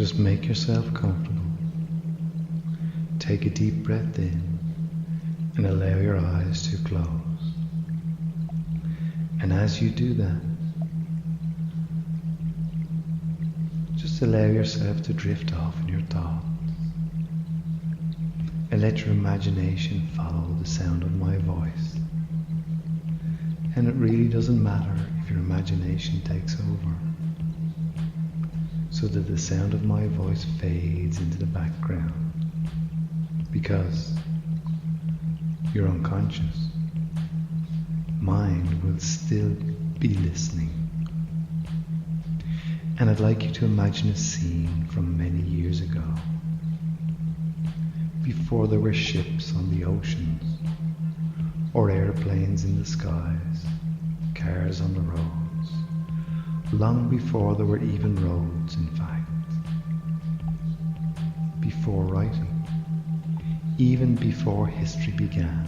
Just make yourself comfortable. Take a deep breath in and allow your eyes to close. And as you do that, just allow yourself to drift off in your thoughts. And let your imagination follow the sound of my voice. And it really doesn't matter if your imagination takes over, so that the sound of my voice fades into the background, because you're unconscious. Mind will still be listening. And I'd like you to imagine a scene from many years ago, before there were ships on the oceans, or airplanes in the skies, cars on the roads, long before there were even roads, in fact, before writing, even before history began,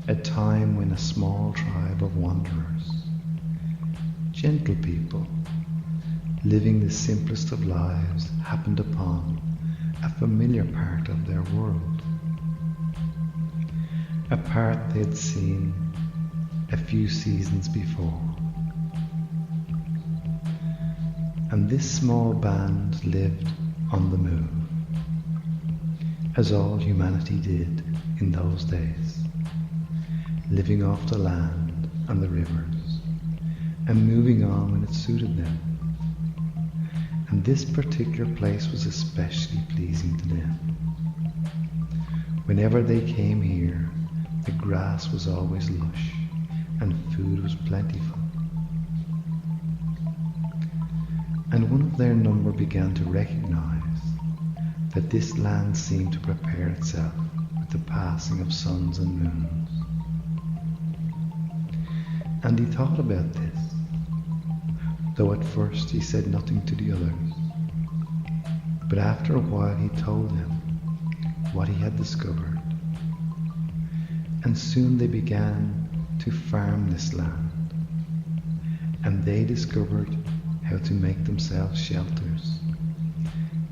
a time when a small tribe of wanderers, gentle people, living the simplest of lives, happened upon a familiar part of their world, a part they had seen a few seasons before. And this small band lived on the move, as all humanity did in those days, living off the land and the rivers, and moving on when it suited them. And this particular place was especially pleasing to them. Whenever they came here, the grass was always lush and food was plentiful. And one of their number began to recognize that this land seemed to prepare itself with the passing of suns and moons. And he thought about this, though at first he said nothing to the others. But after a while he told them what he had discovered. And soon they began to farm this land. And they discovered how to make themselves shelters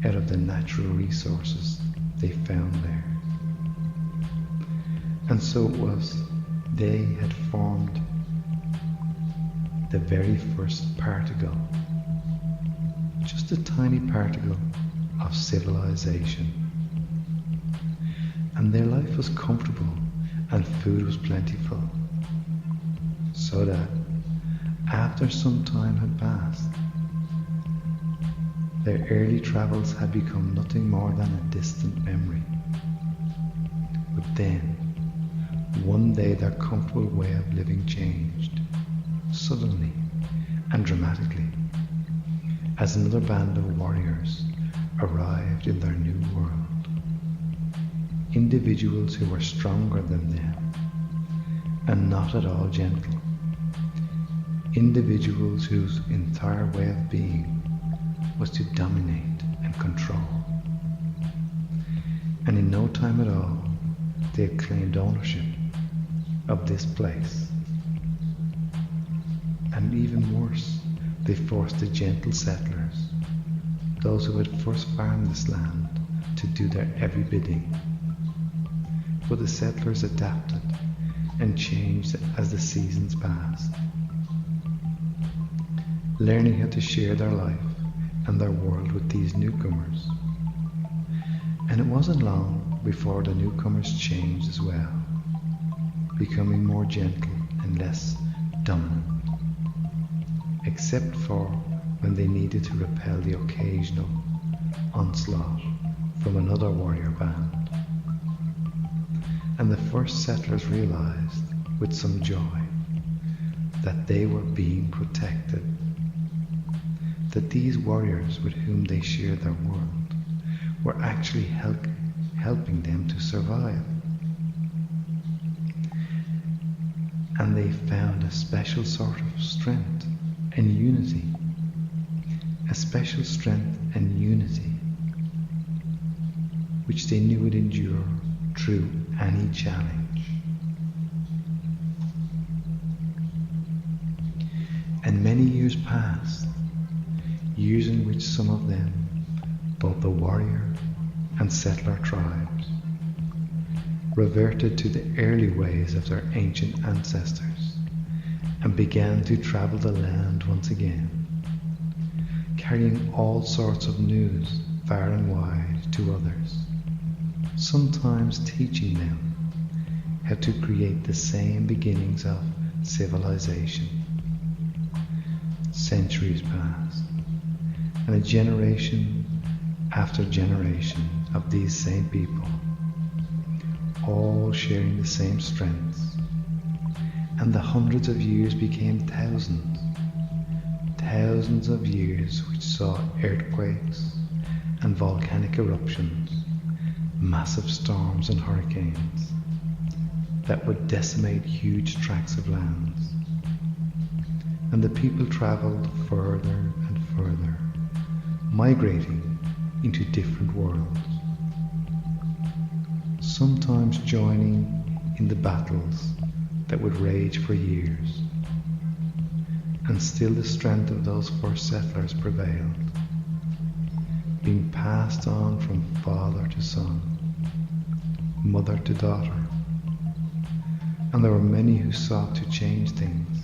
out of the natural resources they found there. And so it was they had formed the very first particle, just a tiny particle of civilization. And their life was comfortable and food was plentiful, so that after some time had passed, their early travels had become nothing more than a distant memory. But then, one day their comfortable way of living changed, suddenly and dramatically, as another band of warriors arrived in their new world. Individuals who were stronger than them and not at all gentle. Individuals whose entire way of being was to dominate and control. And in no time at all, they had claimed ownership of this place. And even worse, they forced the gentle settlers, those who had first farmed this land, to do their every bidding. But the settlers adapted and changed as the seasons passed, learning how to share their life and their world with these newcomers. And it wasn't long before the newcomers changed as well, becoming more gentle and less dominant, except for when they needed to repel the occasional onslaught from another warrior band. And the first settlers realized with some joy that they were being protected, that these warriors with whom they shared their world were actually helping them to survive. And they found a special sort of strength and unity, a special strength and unity which they knew would endure through any challenge. And many years passed, years in which some of them, both the warrior and settler tribes, reverted to the early ways of their ancient ancestors and began to travel the land once again, carrying all sorts of news far and wide to others, sometimes teaching them how to create the same beginnings of civilization. Centuries passed, and a generation after generation of these same people, all sharing the same strengths, and the hundreds of years became thousands, thousands of years which saw earthquakes and volcanic eruptions, massive storms and hurricanes that would decimate huge tracts of lands. And the people traveled further and further, migrating into different worlds, sometimes joining in the battles that would rage for years. And still the strength of those first settlers prevailed, being passed on from father to son, mother to daughter. And there were many who sought to change things.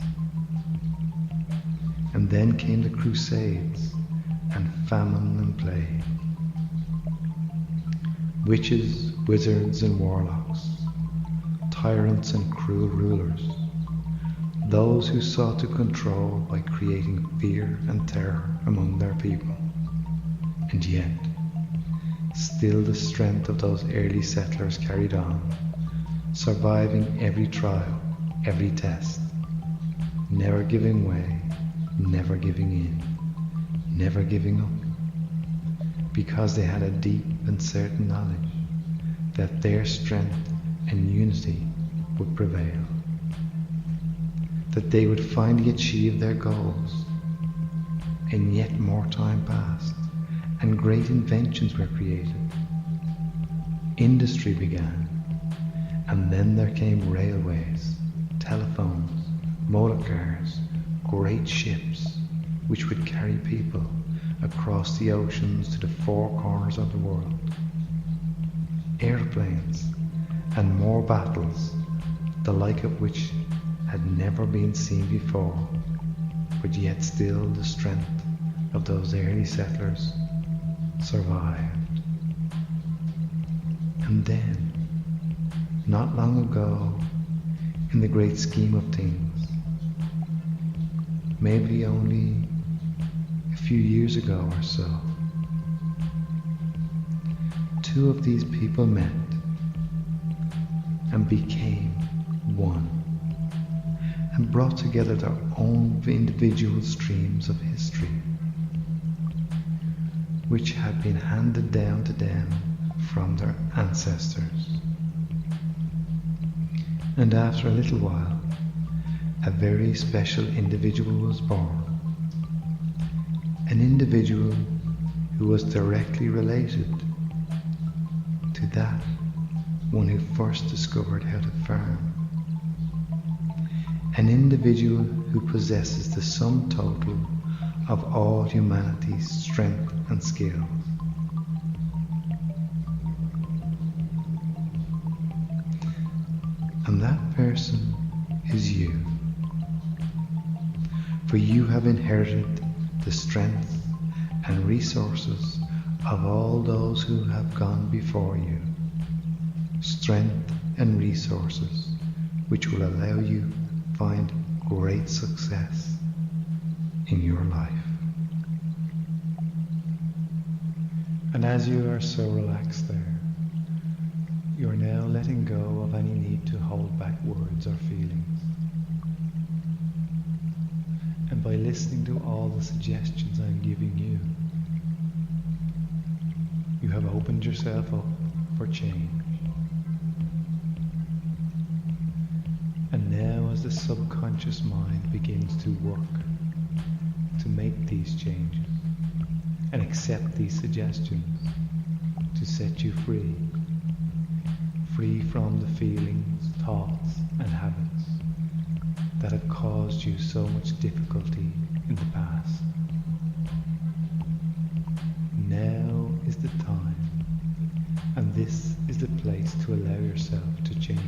And then came the Crusades and famine and plague. Witches, wizards and warlocks, tyrants and cruel rulers, those who sought to control by creating fear and terror among their people. And yet, still the strength of those early settlers carried on, surviving every trial, every test, never giving way, never giving in, never giving up, because they had a deep and certain knowledge that their strength and unity would prevail, that they would finally achieve their goals. And yet more time passed, and great inventions were created. Industry began, and then there came railways, telephones, motor cars, great ships which would carry people across the oceans to the four corners of the world. Airplanes and more battles, the like of which had never been seen before, but yet still the strength of those early settlers survived. And then, not long ago, in the great scheme of things, maybe only a few years ago or so, two of these people met and became one, and brought together their own individual streams of history, which had been handed down to them from their ancestors. And after a little while, a very special individual was born, an individual who was directly related to that one who first discovered how to farm, an individual who possesses the sum total of all humanity's strength and skill. And that person is you. For you have inherited the strength and resources of all those who have gone before you. Strength and resources which will allow you to find great success in your life. And as you are so relaxed there, you are now letting go of any need to hold back words or feelings. And by listening to all the suggestions I'm giving you, you have opened yourself up for change. And now as the subconscious mind begins to work to make these changes and accept these suggestions to set you free, free from the feelings, thoughts and habits that have caused you so much difficulty in the past. space to allow yourself to change.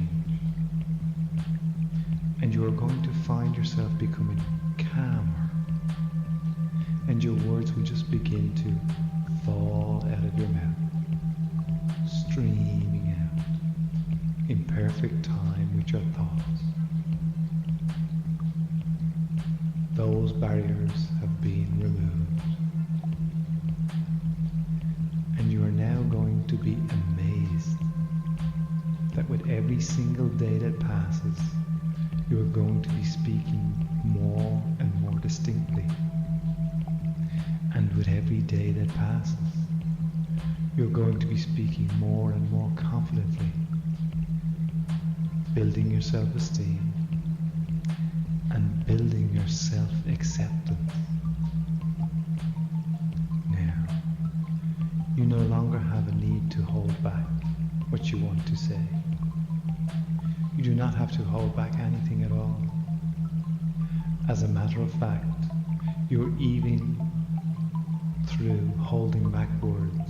And you are going to find yourself becoming calmer. And your words will just begin to fall out of your mouth, streaming out in perfect time with your thoughts. Those barriers have been removed. And you are now going to be amazed that with every single day that passes, you are going to be speaking more and more distinctly. And with every day that passes, you're going to be speaking more and more confidently, building your self-esteem and building your self-acceptance. Now, you no longer have a need to hold back what you want to say. You do not have to hold back anything at all. As a matter of fact, you're even through holding back words.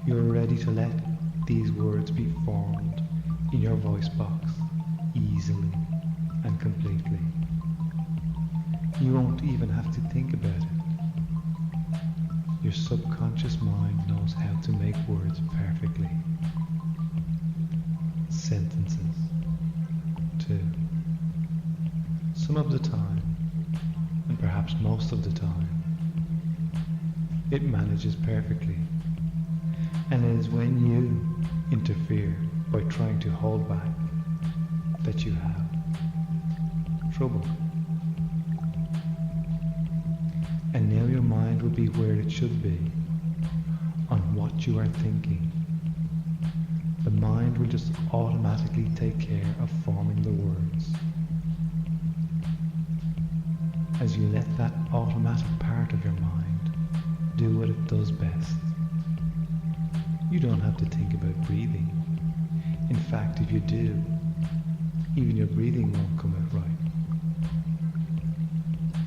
You're ready to let these words be formed in your voice box easily and completely. You won't even have to think about it. Your subconscious mind knows how to make words perfectly. Sentences, too. Some of the time, and perhaps most of the time, it manages perfectly. And it is when you interfere by trying to hold back that you have trouble. And now your mind will be where it should be, on what you are thinking. The mind will just automatically take care of forming the words. As you let that automatic part of your mind do what it does best. You don't have to think about breathing. In fact, if you do, even your breathing won't come out right.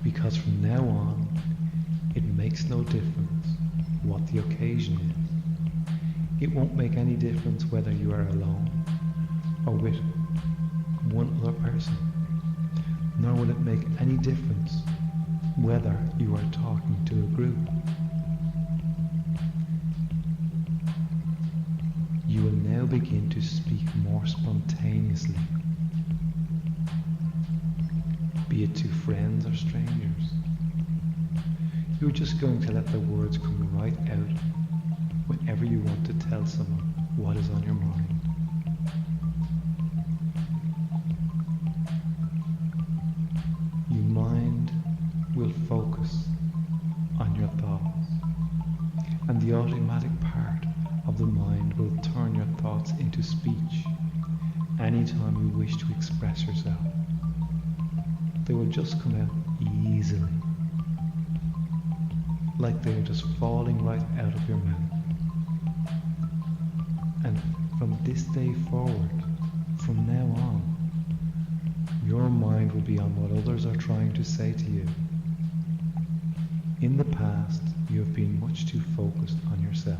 Because from now on, it makes no difference what the occasion is. It won't make any difference whether you are alone or with one other person. Nor will it make any difference whether you are talking to a group. You will now begin to speak more spontaneously, be it to friends or strangers. You're just going to let the words come right out whenever you want to tell someone what is on your mind. Your mind will focus on your thoughts, and the automatic part of the mind will turn your thoughts into speech anytime you wish to express yourself. They will just come out easily, like they are just falling right out of your mouth. And from this day forward, from now on, your mind will be on what others are trying to say to you. In the past, you have been much too focused on yourself.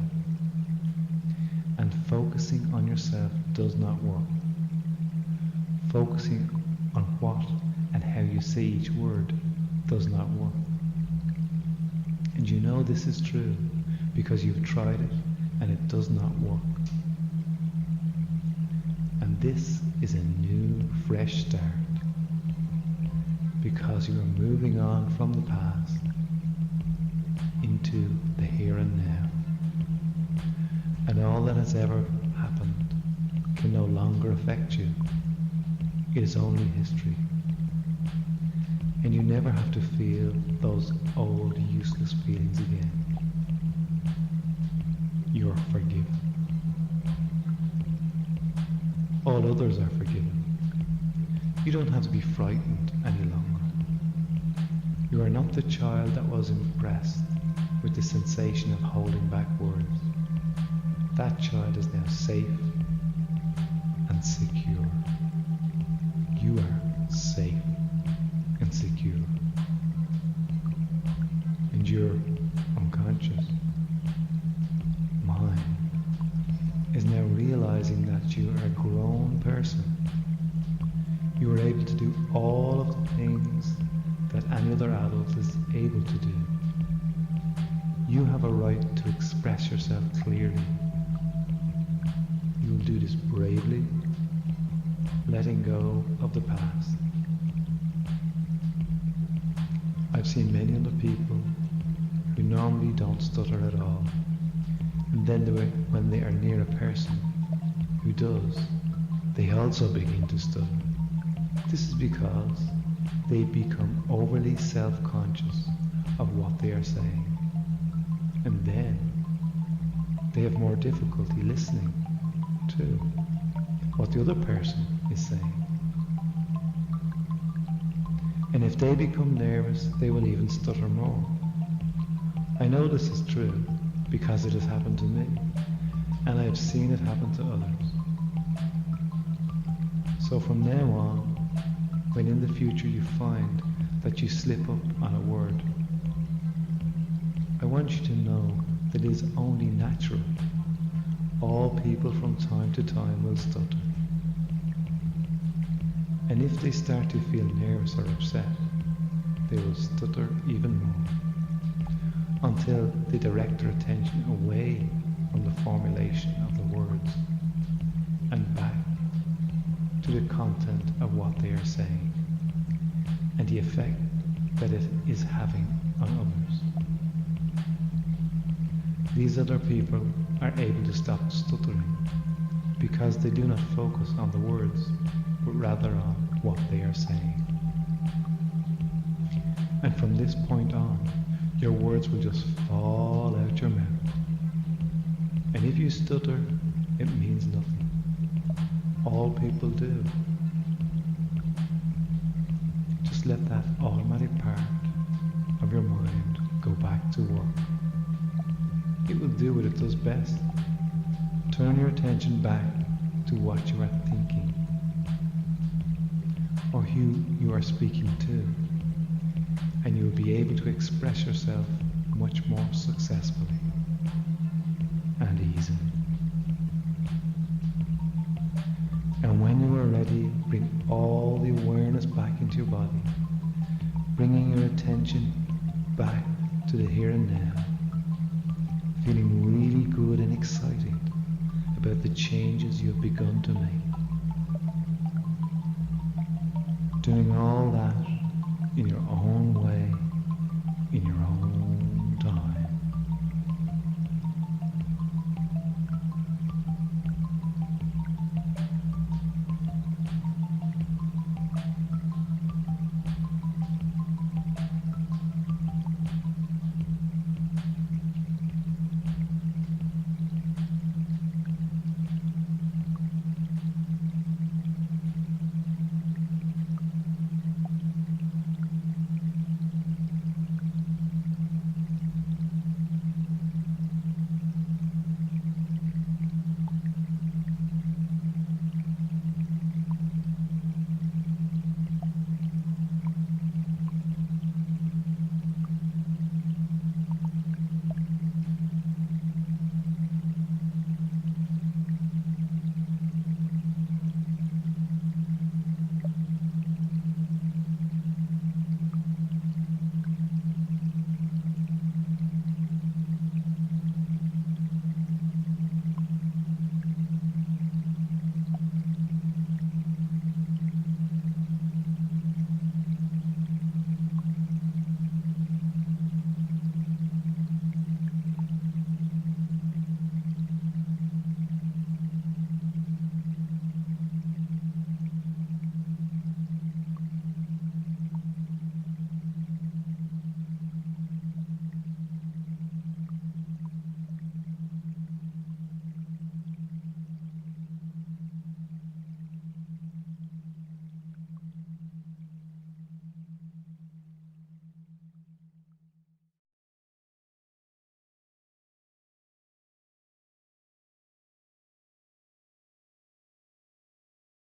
And focusing on yourself does not work. Focusing on what and how you say each word does not work. And you know this is true because you've tried it and it does not work. And this is a new, fresh start because you are moving on from the past into the here and now. And all that has ever happened can no longer affect you. It is only history. And you never have to feel those old useless feelings again. You are forgiven. All others are forgiven. You don't have to be frightened any longer. You are not the child that was impressed with the sensation of holding back words. That child is now safe and secure. You are safe and secure. And your unconscious mind is now that you are a grown person. You are able to do all of the things that any other adult is able to do. You have a right to express yourself clearly. You will do this bravely, letting go of the past. I've seen many other people who normally don't stutter at all, and then when they are near a person who does, they also begin to stutter. This is because they become overly self-conscious of what they are saying, and then they have more difficulty listening to what the other person is saying. And if they become nervous, they will even stutter more. I know this is true because it has happened to me, and I have seen it happen to others. So from now on, when in the future you find that you slip up on a word, I want you to know that it is only natural. All people from time to time will stutter. And if they start to feel nervous or upset, they will stutter even more, until they direct their attention away from the formulation of the words and back to the content of what they are saying and the effect that it is having on others. These other people are able to stop stuttering because they do not focus on the words, but rather on what they are saying. And from this point on, your words will just fall out your mouth. And if you stutter, it means nothing. All people do. Just let that automatic part of your mind go back to work. It will do what it does best. Turn your attention back to what you are thinking, or who you are speaking to, and you will be able to express yourself much more successfully and easily. And when you are ready, bring all the awareness back into your body, bringing your attention back to the here and now, feeling really good and excited about the changes you have begun to make. Doing all that in your own way, in your own